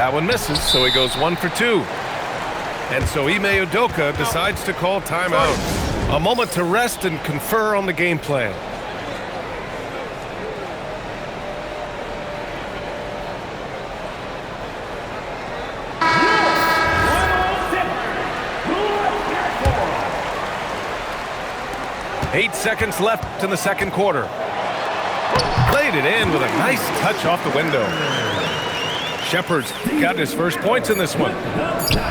That one misses, so he goes 1 for 2. And so Ime Udoka decides to call timeout. A moment to rest and confer on the game plan. Eight seconds left in the second quarter. Played it in with a nice touch off the window. Shepard's got his first points in this one.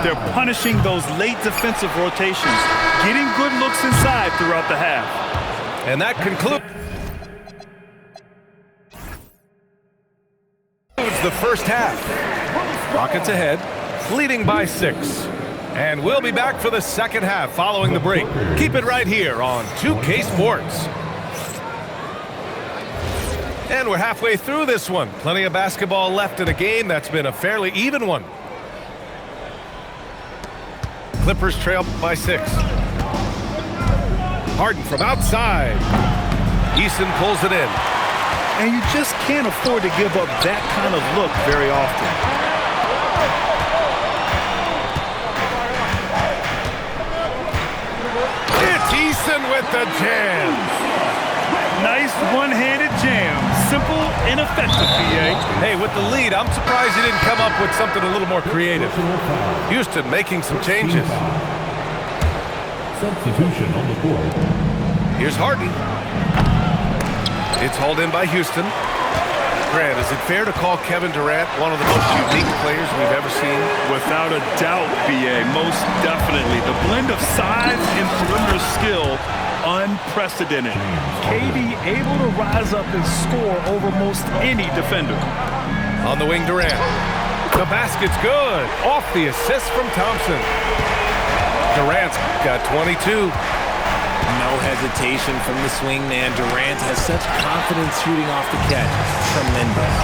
They're punishing those late defensive rotations, getting good looks inside throughout the half. And that concludes the first half. Rockets ahead, leading by 6. And we'll be back for the second half following the break. Keep it right here on 2K Sports. And we're halfway through this one. Plenty of basketball left in a game that's been a fairly even one. Clippers trail by 6. Harden from outside. Eason pulls it in. And you just can't afford to give up that kind of look very often. Eason with the jam. Nice one-handed jam. Simple and effective, PA. Hey, with the lead, I'm surprised he didn't come up with something a little more creative. Houston making some changes. Substitution on the board. Here's Harden. It's hauled in by Houston. Grant, is it fair to call Kevin Durant one of the most unique players we've ever seen? Without a doubt, BA, most definitely. The blend of size and perimeter skill, unprecedented. KD able to rise up and score over most any defender. On the wing, Durant. The basket's good. Off the assist from Thompson. Durant's got 22. No hesitation from the swing man. Durant has such confidence shooting off the catch. Tremendous.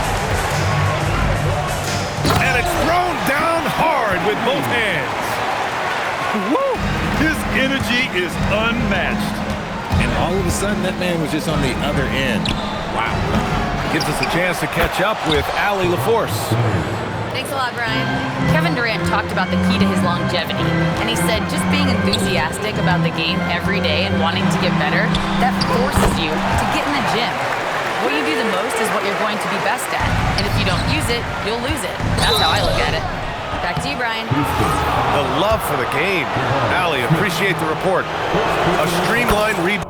And it's thrown down hard with both hands. Woo! His energy is unmatched. And all of a sudden, that man was just on the other end. Wow. Gives us a chance to catch up with Allie LaForce. Thanks a lot, Brian. Kevin Durant talked about the key to his longevity, and he said just being enthusiastic about the game every day and wanting to get better, that forces you to get in the gym. What you do the most is what you're going to be best at, and if you don't use it, you'll lose it. That's how I look at it. Back to you, Brian. The love for the game. Allie, appreciate the report. A streamlined rebound.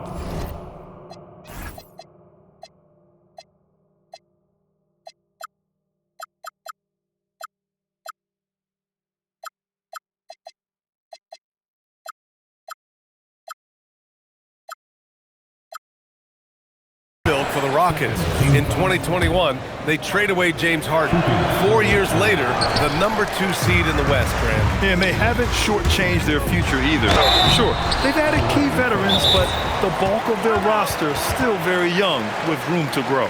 For the Rockets. In 2021, they trade away James Harden. 4 years later, the number 2 seed in the West, Grant. And they haven't shortchanged their future either. Sure, they've added key veterans, but the bulk of their roster still very young with room to grow.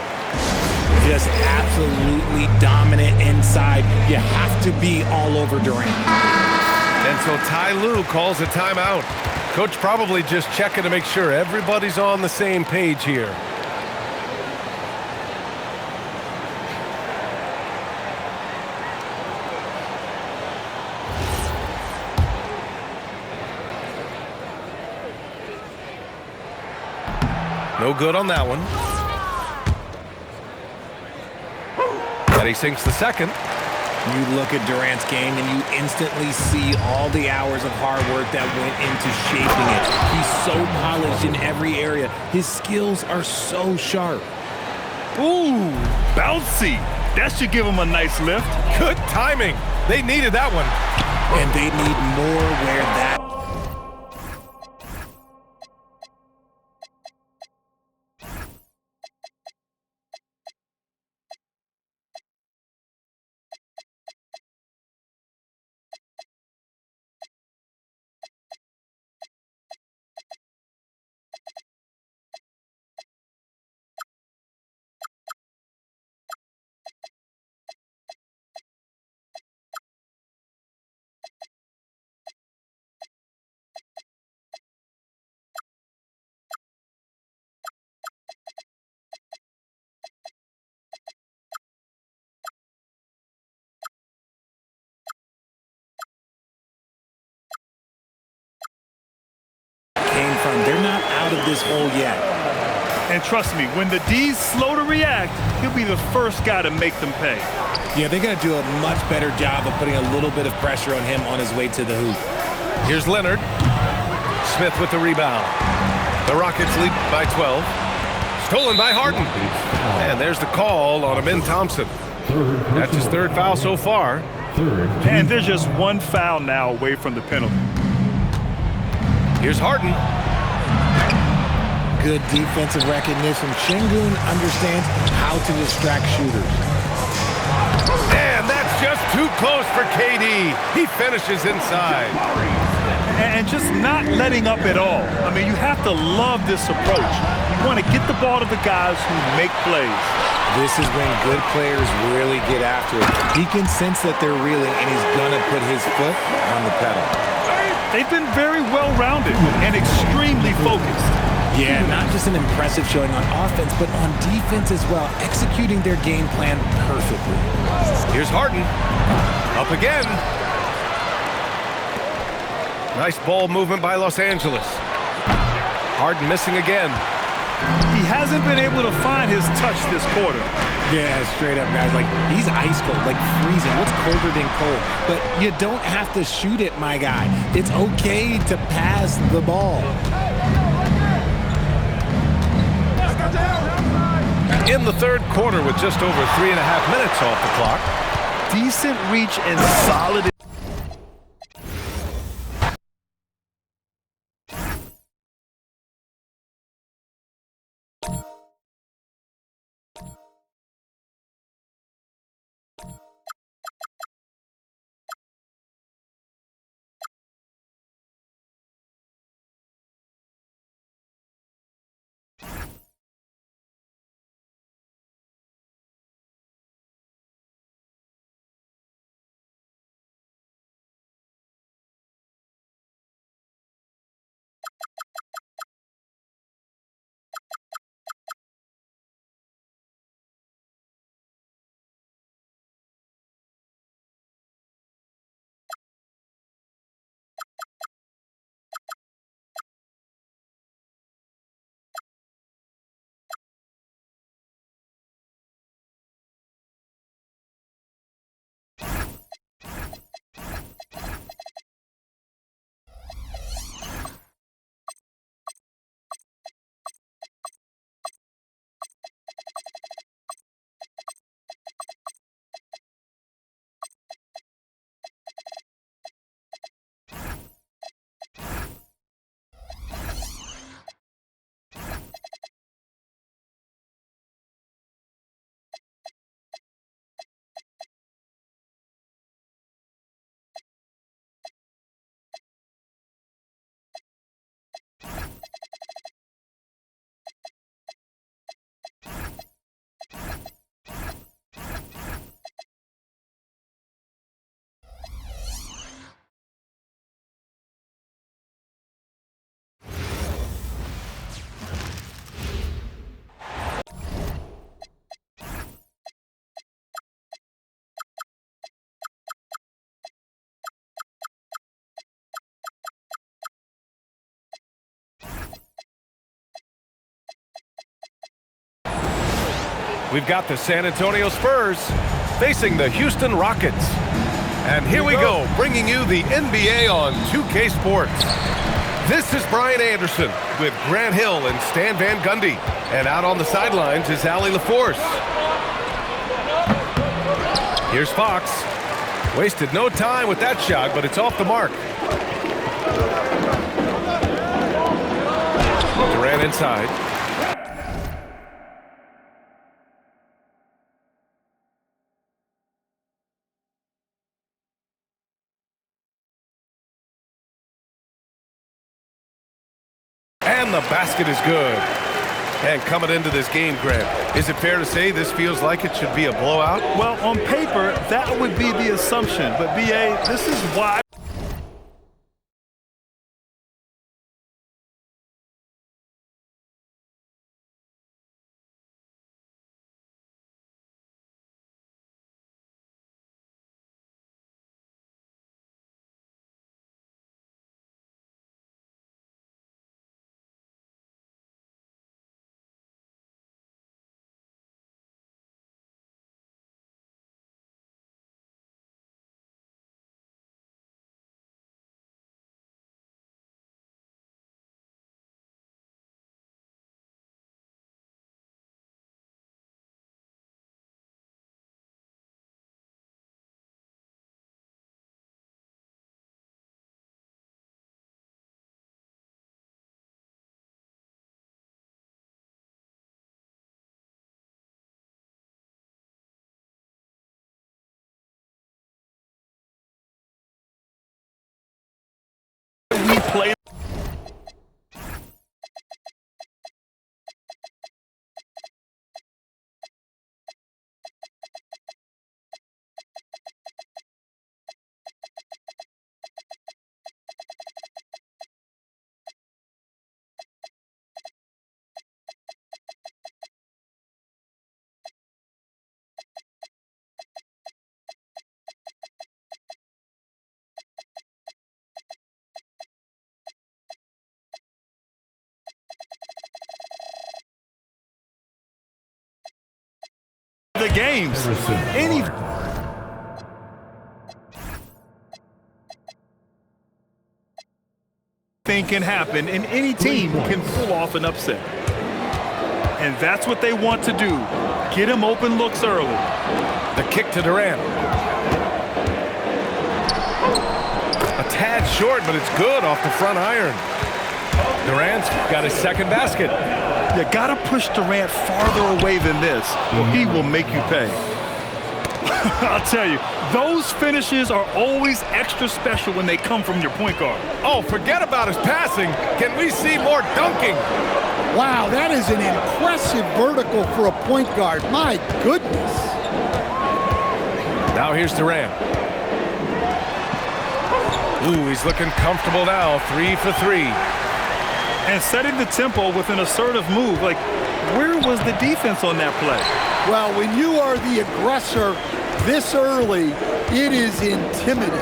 Just absolutely dominant inside. You have to be all over Durant. And so Ty Lue calls a timeout. Coach probably just checking to make sure everybody's on the same page here. No good on that one. And he sinks the second. You look at Durant's game and you instantly see all the hours of hard work that went into shaping it. He's so polished in every area. His skills are so sharp. Ooh, bouncy. That should give him a nice lift. Good timing. They needed that one. And they need more where that from. They're not out of this hole yet. And trust me, when the D's slow to react, he'll be the first guy to make them pay. Yeah, they're going to do a much better job of putting a little bit of pressure on him on his way to the hoop. Here's Leonard. Smith with the rebound. The Rockets lead by 12. Stolen by Harden. And there's the call on Amin Thompson. That's his third foul so far. And there's just one foul now away from the penalty. Here's Harden. Good defensive recognition. Şengün understands how to distract shooters. And that's just too close for KD. He finishes inside. And just not letting up at all. I mean, you have to love this approach. You want to get the ball to the guys who make plays. This is when good players really get after it. He can sense that they're reeling, and he's going to put his foot on the pedal. They've been very well-rounded and extremely focused. Yeah, not just an impressive showing on offense, but on defense as well, executing their game plan perfectly. Here's Harden. Up again. Nice ball movement by Los Angeles. Harden missing again. He hasn't been able to find his touch this quarter. Yeah, straight up, guys. Like, he's ice cold, like freezing. What's colder than cold? But you don't have to shoot it, my guy. It's okay to pass the ball. In the third quarter with just over 3.5 minutes off the clock. Decent reach and solid. We've got the San Antonio Spurs facing the Houston Rockets. And here we go, bringing you the NBA on 2K Sports. This is Brian Anderson with Grant Hill and Stan Van Gundy. And out on the sidelines is Allie LaForce. Here's Fox. Wasted no time with that shot, but it's off the mark. Durant inside. And the basket is good. And coming into this game, Grant, is it fair to say this feels like it should be a blowout? Well, on paper, that would be the assumption. But, B.A., this is why. games. Anything can happen, and any team can pull off an upset. And that's what they want to do. Get him open looks early. The kick to Durant. A tad short, but it's good off the front iron. Durant's got his second basket. You got to push Durant farther away than this, or he will make you pay. I'll tell you, those finishes are always extra special when they come from your point guard. Oh, forget about his passing. Can we see more dunking? Wow, that is an impressive vertical for a point guard. My goodness. Now here's Durant. Ooh, he's looking comfortable now. 3 for 3. And setting the tempo with an assertive move. Like, where was the defense on that play? Well, when you are the aggressor this early, it is intimidating.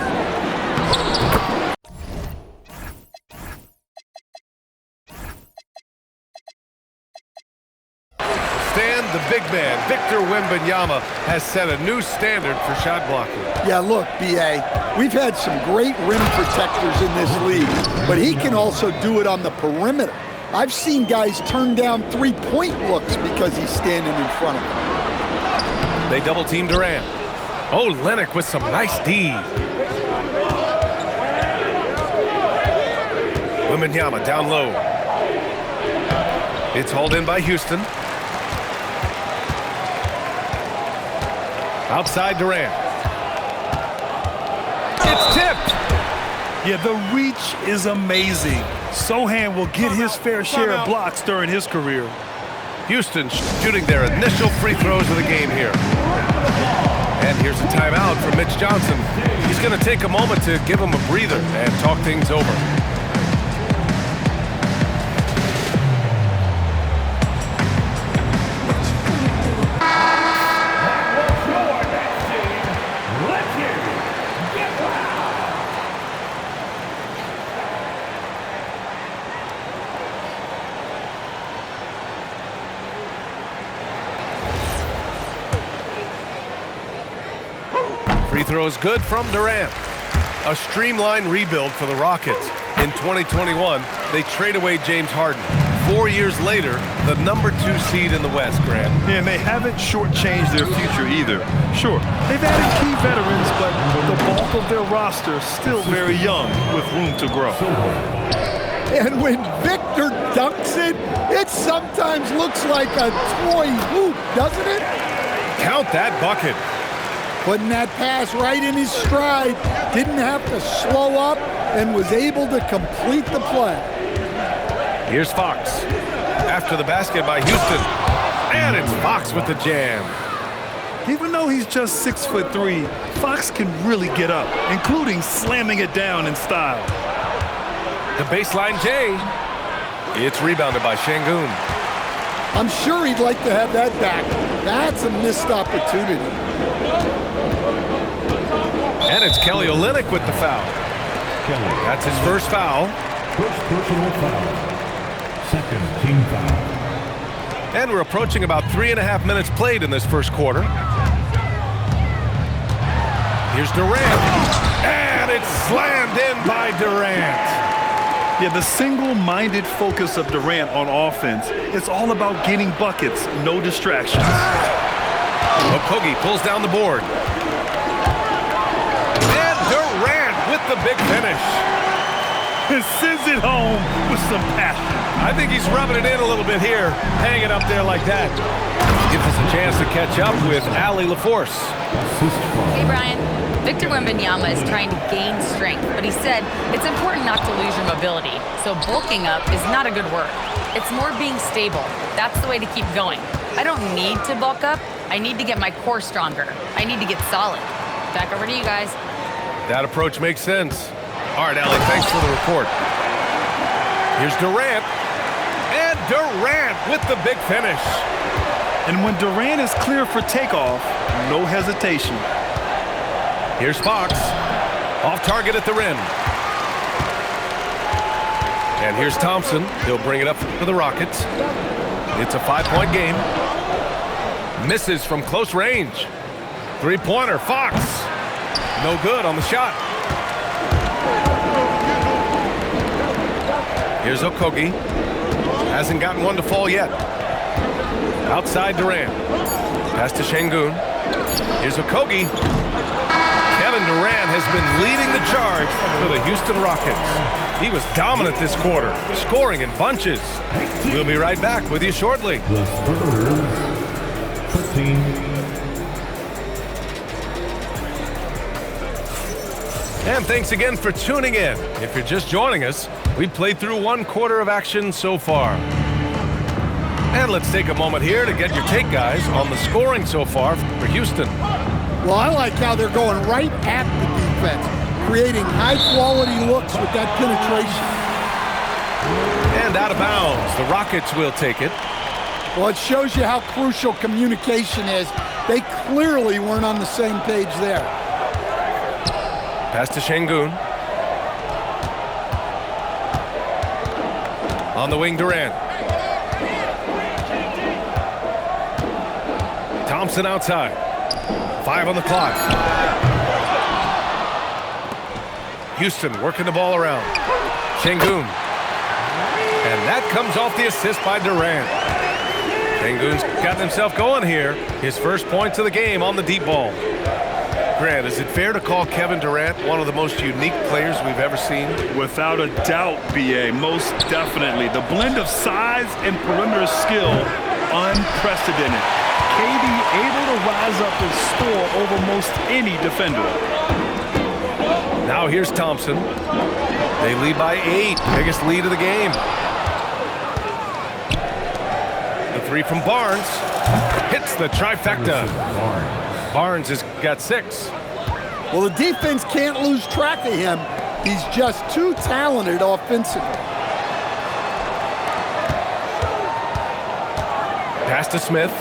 Stan, the big man, Victor Wembanyama, has set a new standard for shot blocking. Yeah, look, B.A., we've had some great rim protectors in this league, but he can also do it on the perimeter. I've seen guys turn down three-point looks because he's standing in front of them. They double-team Durant. Oh, Lennox with some nice D. Wembanyama down low. It's hauled in by Houston. Outside Durant. It's tipped. Yeah, the reach is amazing. Sohan will get his fair share of blocks during his career. Houston shooting their initial free throws of the game here. And here's a timeout for Mitch Johnson. He's going to take a moment to give him a breather and talk things over. Free throw is good from Durant. A streamlined rebuild for the Rockets. In 2021, they trade away James Harden. 4 years later, the #2 seed in the West, Grant. Yeah, and they haven't shortchanged their future either. Sure, they've added key veterans, but the bulk of their roster is still very young with room to grow. And when Victor dunks it, it sometimes looks like a toy hoop, doesn't it? Count that bucket. Putting that pass right in his stride, didn't have to slow up, and was able to complete the play. Here's Fox. After the basket by Houston. And it's Fox with the jam. Even though he's just 6'3", Fox can really get up, including slamming it down in style. The baseline J. It's rebounded by Şengün. I'm sure he'd like to have that back. That's a missed opportunity. And it's Kelly Olynyk with the foul. That's his first foul. First personal foul. Second team foul. And we're approaching about 3.5 minutes played in this first quarter. Here's Durant. And it's slammed in by Durant. Yeah, the single-minded focus of Durant on offense, it's all about getting buckets, no distractions. Okogie pulls down the board. And Durant with the big finish. And sends it home with some passion. I think he's rubbing it in a little bit here, hanging up there like that. Gives us a chance to catch up with Allie LaForce. Hey, Brian. Victor Wembanyama is trying to gain strength, but he said it's important not to lose your mobility. So bulking up is not a good word. It's more being stable. That's the way to keep going. I don't need to bulk up. I need to get my core stronger. I need to get solid. Back over to you guys. That approach makes sense. All right, Allie, thanks for the report. Here's Durant. And Durant with the big finish. And when Durant is clear for takeoff, no hesitation. Here's Fox. Off target at the rim. And here's Thompson. He'll bring it up for the Rockets. It's a 5-point game. Misses from close range. Three-pointer, Fox. No good on the shot. Here's Okogie. Hasn't gotten one to fall yet. Outside Durant. Pass to Şengün. Here's Okogie. Kevin Durant has been leading the charge for the Houston Rockets. He was dominant this quarter, scoring in bunches. We'll be right back with you shortly. The Spurs 13. And thanks again for tuning in. If you're just joining us, we've played through one quarter of action so far. And let's take a moment here to get your take, guys, on the scoring so far for Houston. Well, I like how they're going right at the defense, creating high-quality looks with that penetration. And out of bounds, the Rockets will take it. Well, it shows you how crucial communication is. They clearly weren't on the same page there. Pass to Şengün. On the wing, Durant. Thompson outside. 5 on the clock. Houston working the ball around. Şengün. And that comes off the assist by Durant. Şengün's gotten himself going here. His first points of the game on the deep ball. Grant, is it fair to call Kevin Durant one of the most unique players we've ever seen? Without a doubt, B.A., most definitely. The blend of size and perimeter skill, unprecedented. KD able to rise up and score over most any defender. Now here's Thompson. They lead by 8, biggest lead of the game. The three from Barnes hits the trifecta. Barnes has got 6. Well, the defense can't lose track of him. He's just too talented offensively. Pass to Smith.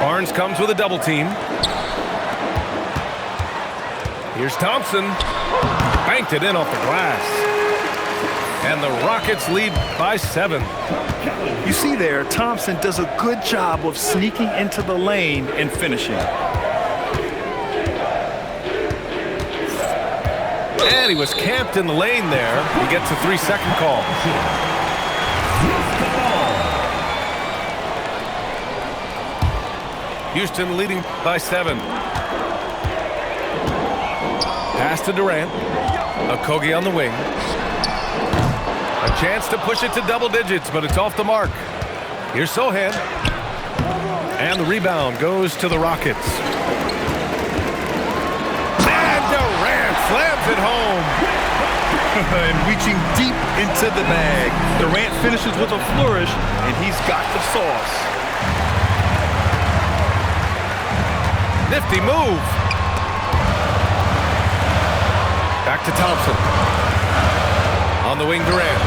Barnes comes with a double team. Here's Thompson. Banked it in off the glass. And the Rockets lead by 7. You see there, Thompson does a good job of sneaking into the lane and finishing. And he was camped in the lane there. He gets a 3-second call. Houston leading by 7. Pass to Durant. Okogie on the wing. A chance to push it to double digits, but it's off the mark. Here's Sochan. And the rebound goes to the Rockets. And Durant slams it home. And reaching deep into the bag. Durant finishes with a flourish, and he's got the sauce. Nifty move. Back to Thompson. On the wing, Durant.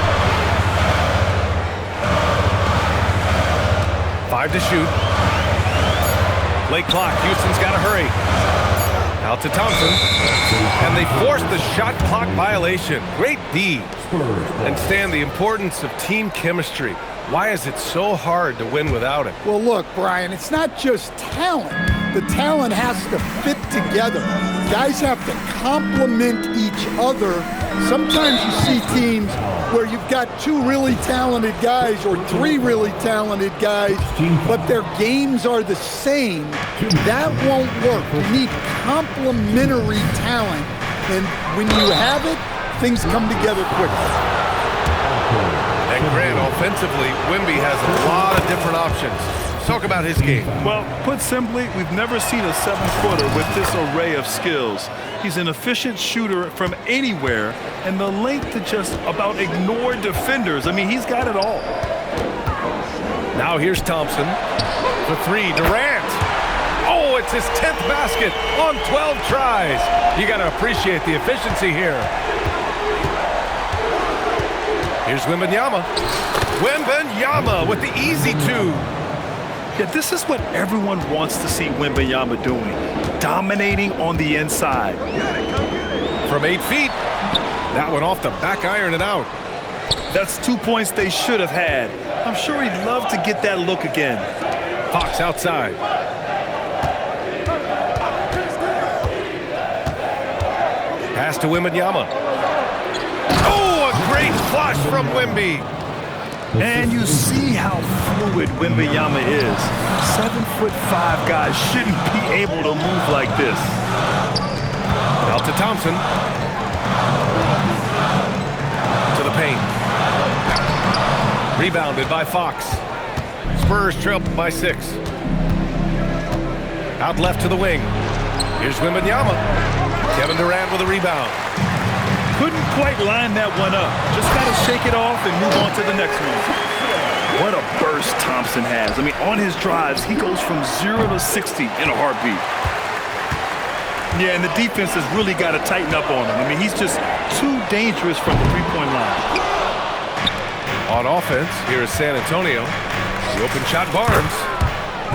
5 to shoot. Late clock. Houston's got to hurry. Out to Thompson. And they force the shot clock violation. Great D. And Stan, the importance of team chemistry. Why is it so hard to win without it? Well, look, Brian, it's not just talent. The talent has to fit together. Guys have to complement each other. Sometimes you see teams where you've got 2 really talented guys or 3 really talented guys, but their games are the same. That won't work. You need complementary talent. And when you have it, things come together quickly. And Grant, offensively, Wemby has a lot of different options. Talk about his game. Well, put simply, we've never seen a 7-footer with this array of skills. He's an efficient shooter from anywhere, and the length to just about ignore defenders. I mean, he's got it all. Now here's Thompson. For 3, Durant. Oh, it's his 10th basket on 12 tries. You got to appreciate the efficiency here. Here's Wembanyama. Wembanyama with the easy 2. Yeah, this is what everyone wants to see Wembanyama doing, dominating on the inside. From 8 feet, that one off the back iron and out. That's 2 points they should have had. I'm sure he'd love to get that look again. Fox outside. pass to Wembanyama. Oh, a great flush from Wemby. And you see how fluid Wembanyama is. 7'5" guys shouldn't be able to move like this. Out to Thompson. To the paint. Rebounded by Fox. Spurs trail by 6. Out left to the wing. Here's Wembanyama. Kevin Durant with a rebound. Couldn't quite line that one up. Just got to shake it off and move on to the next one. What a burst Thompson has. I mean, on his drives, he goes from 0 to 60 in a heartbeat. Yeah, and the defense has really got to tighten up on him. I mean, he's just too dangerous from the three-point line. On offense, here is San Antonio. The open shot, Barnes.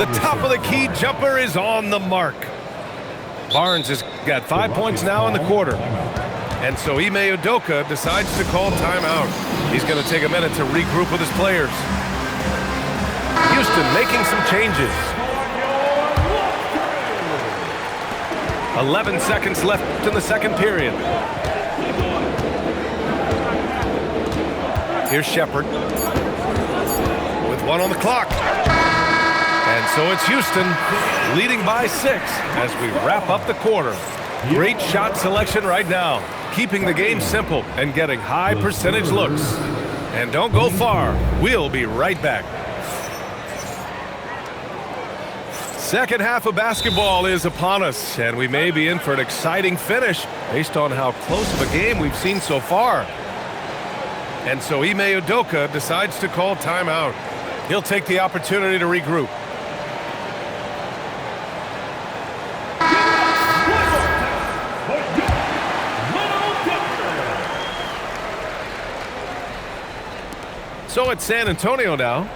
The top of the key jumper is on the mark. Barnes has got 5 points now in the quarter. And so Ime Udoka decides to call timeout. He's going to take a minute to regroup with his players. Houston making some changes. 11 seconds left in the second period. Here's Shepherd with 1 on the clock. And so it's Houston leading by 6 as we wrap up the quarter. Great shot selection right now, keeping the game simple and getting high percentage looks. And don't go far. We'll be right back. Second half of basketball is upon us, and we may be in for an exciting finish based on how close of a game we've seen so far. And so Ime Udoka decides to call timeout. He'll take the opportunity to regroup. So it's San Antonio now.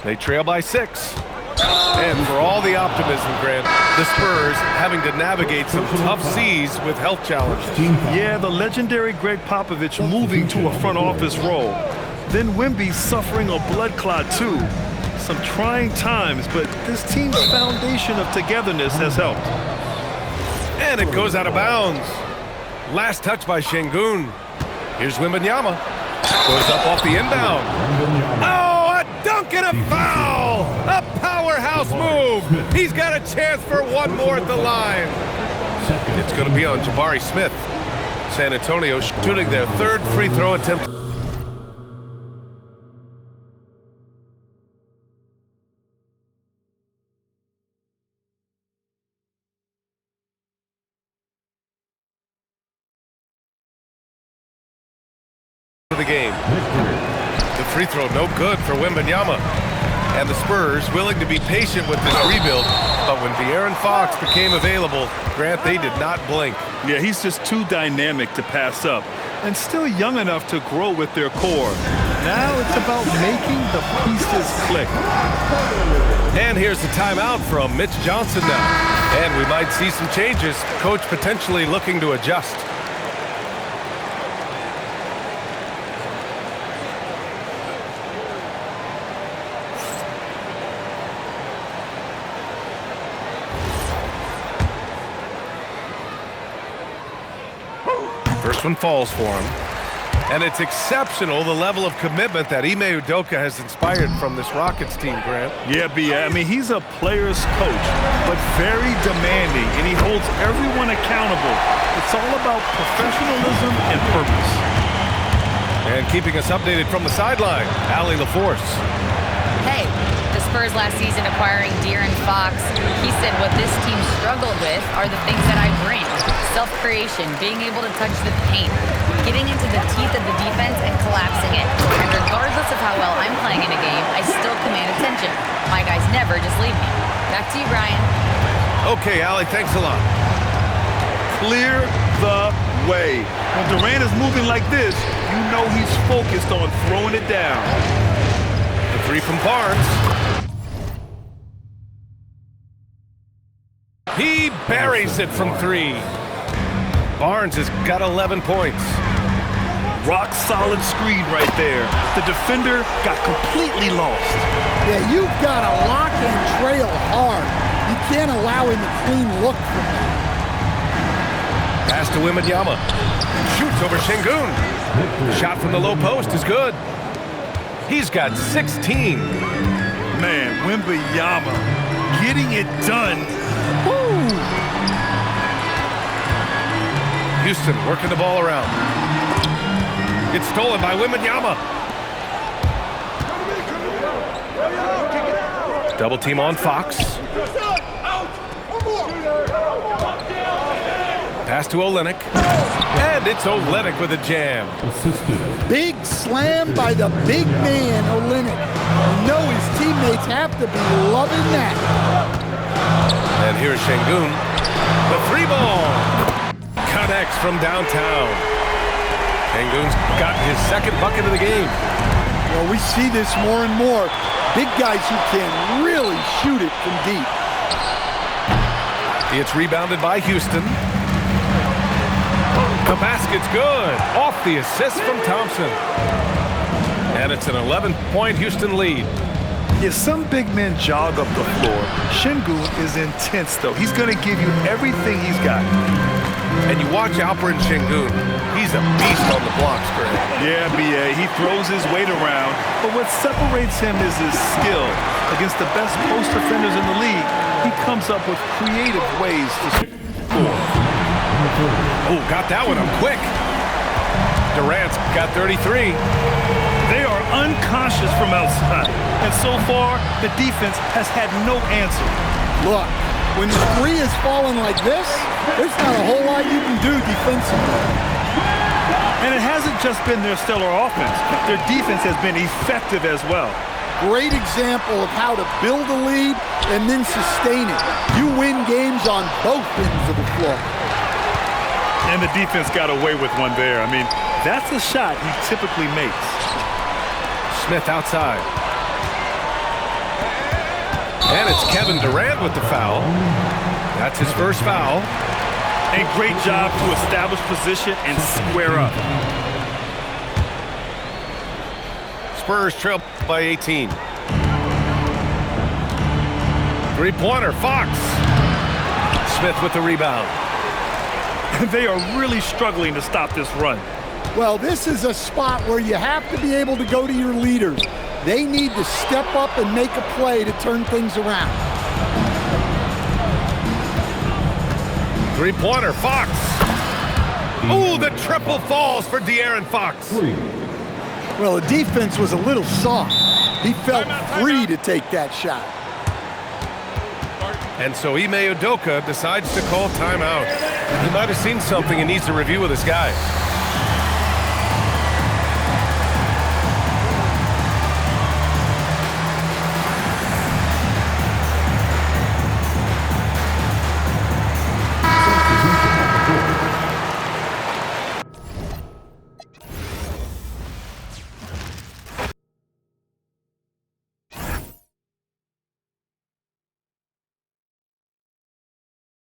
They trail by 6. And for all the optimism, Grant, the Spurs having to navigate some tough seas with health challenges. Yeah, the legendary Greg Popovich moving to a front office role. Then Wemby suffering a blood clot too. Some trying times, but this team's foundation of togetherness has helped. And it goes out of bounds. Last touch by Şengün. Here's Wembanyama. Goes up off the inbound. Oh, a dunk and a foul! A powerhouse move. He's got a chance for one more at the line. It's going to be on Jabari Smith. San Antonio shooting their third free throw attempt. The game. The free throw no good for Wembanyama. And the Spurs willing to be patient with this rebuild, but when De'Aaron Fox became available, Grant, they did not blink. Yeah, he's just too dynamic to pass up and still young enough to grow with their core. Now it's about making the pieces click. And here's the timeout from Mitch Johnson now. And we might see some changes. Coach potentially looking to adjust. First one falls for him. And it's exceptional, the level of commitment that Ime Udoka has inspired from this Rockets team, Grant. Yeah, B.A. I mean, he's a player's coach, but very demanding, and he holds everyone accountable. It's all about professionalism and purpose. And keeping us updated from the sideline, Allie LaForce. Hey, the Spurs last season acquiring De'Aaron Fox, he said what this team struggled with are the things that I bring. Self-creation, being able to touch the paint, getting into the teeth of the defense and collapsing it. And regardless of how well I'm playing in a game, I still command attention. My guys never just leave me. Back to you, Brian. Okay, Allie, thanks a lot. Clear the way. When Durant is moving like this, you know he's focused on throwing it down. The three from Barnes. He buries it from 3. Barnes has got 11 points. Rock solid screen right there. The defender got completely lost. Yeah, you've got to lock and trail hard. You can't allow him a clean look from that. Pass to Wembanyama. Shoots over Şengün. Shot from the low post is good. He's got 16. Man, Wembanyama getting it done. Woo! Houston working the ball around. It's stolen by Wembanyama. Double team on Fox. Pass to Olynyk. And it's Olynyk with a jam. Big slam by the big man, Olynyk. You know his teammates have to be loving that. And here's Şengün. The three ball. Connects from downtown. Şengün's got his second bucket of the game. Well, we see this more and more. Big guys who can really shoot it from deep. It's rebounded by Houston. The basket's good. Off the assist from Thompson. And it's an 11-point Houston lead. If some big men jog up the floor, Şengün is intense, though. He's going to give you everything he's got. And you watch Alperen Şengün. He's a beast on the blocks, Greg. Yeah, B.A., he throws his weight around, but what separates him is his skill. Against the best post defenders in the league, he comes up with creative ways to score. Oh, got that one up quick. Durant's got 33. They are unconscious from outside, and so far, the defense has had no answer. Look, when the three is falling like this, there's not a whole lot you can do defensively. And it hasn't just been their stellar offense. Their defense has been effective as well. Great example of how to build a lead and then sustain it. You win games on both ends of the floor. And the defense got away with one there. I mean, that's a shot he typically makes. Smith outside. And it's Kevin Durant with the foul. That's his first foul. And great job to establish position and square up. Spurs trail by 18. Three-pointer, Fox. Smith with the rebound. They are really struggling to stop this run. Well, this is a spot where you have to be able to go to your leaders. They need to step up and make a play to turn things around. Three-pointer, Fox. Ooh, the triple falls for De'Aaron Fox. Well, the defense was a little soft. He felt free to take that shot. And so Ime Udoka decides to call timeout. He might have seen something and needs to review with his guys.